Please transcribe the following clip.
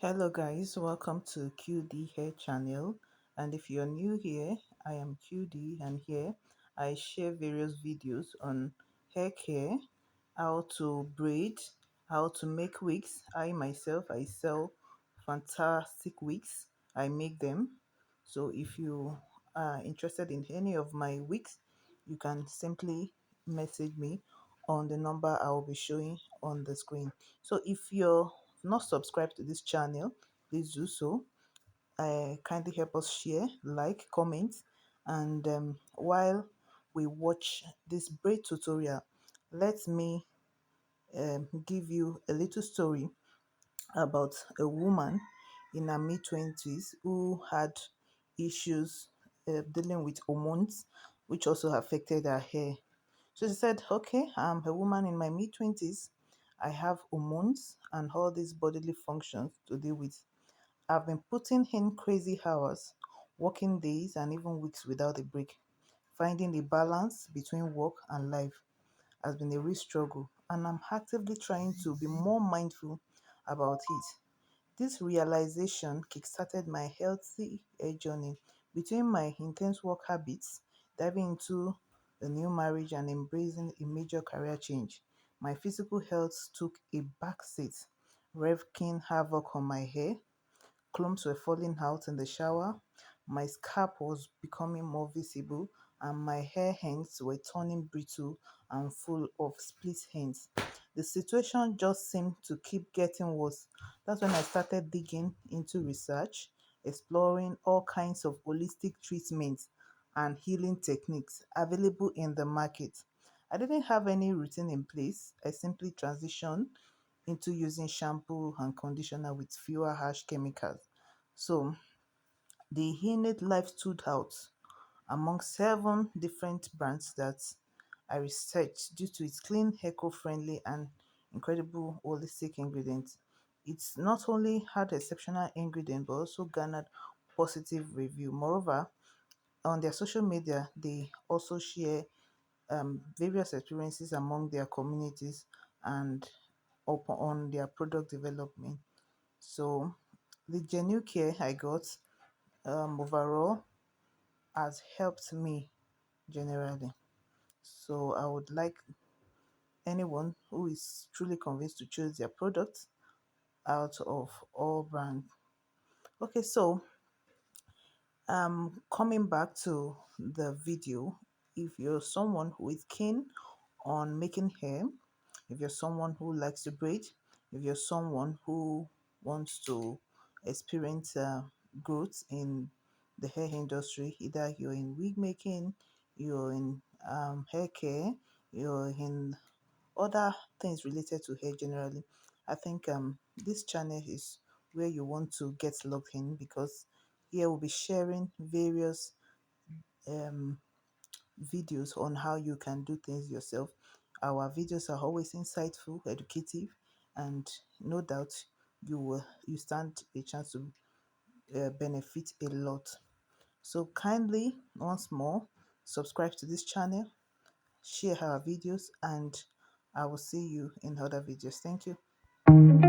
Hello guys, welcome to QD Hair channel, and if you're new here, I am QD, and here I share various videos on hair care, how to braid, how to make wigs. I sell fantastic wigs. I make them. So if you are interested in any of my wigs, you can simply message me on the number I will be showing on the screen. So if you're not subscribed to this channel, please do so. Kindly help us share, like, comment, and while we watch this braid tutorial, let me give you a little story about a woman in her mid-20s who had issues dealing with hormones, which also affected her hair. So she said, okay, I'm a woman in my mid-20s. I have hormones and all these bodily functions to deal with. I've been putting in crazy hours, working days and even weeks without a break. Finding the balance between work and life has been a real struggle, and I'm actively trying to be more mindful about it. This realization kickstarted my healthy journey. Between my intense work habits, diving into a new marriage, and embracing a major career change, my physical health took a backseat, wreaking havoc on my hair. Clumps were falling out in the shower, my scalp was becoming more visible, and my hair ends were turning brittle and full of split ends. The situation just seemed to keep getting worse. That's when I started digging into research, exploring all kinds of holistic treatments and healing techniques available in the market. I didn't have any routine in place. I simply transitioned into using shampoo and conditioner with fewer harsh chemicals. So the Innate Life stood out among seven different brands that I researched due to its clean, eco-friendly, and incredible holistic ingredients. It's not only had exceptional ingredients but also garnered positive review. Moreover, on their social media, they also share various experiences among their communities and on their product development. So the genuine care I got overall has helped me generally. So I would like anyone who is truly convinced to choose their product out of all brands. Okay, so coming back to the video, if you're someone who is keen on making hair, if you're someone who likes to braid, if you're someone who wants to experience growth in the hair industry, either you're in wig making, you're in hair care, you're in other things related to hair generally, I think this channel is where you want to get logged in, because here we'll be sharing various um, videos on how you can do things yourself. Our videos are always insightful, educative, and no doubt you stand a chance to benefit a lot. So kindly, once more, subscribe to this channel, share our videos, and I will see you in other videos. Thank you.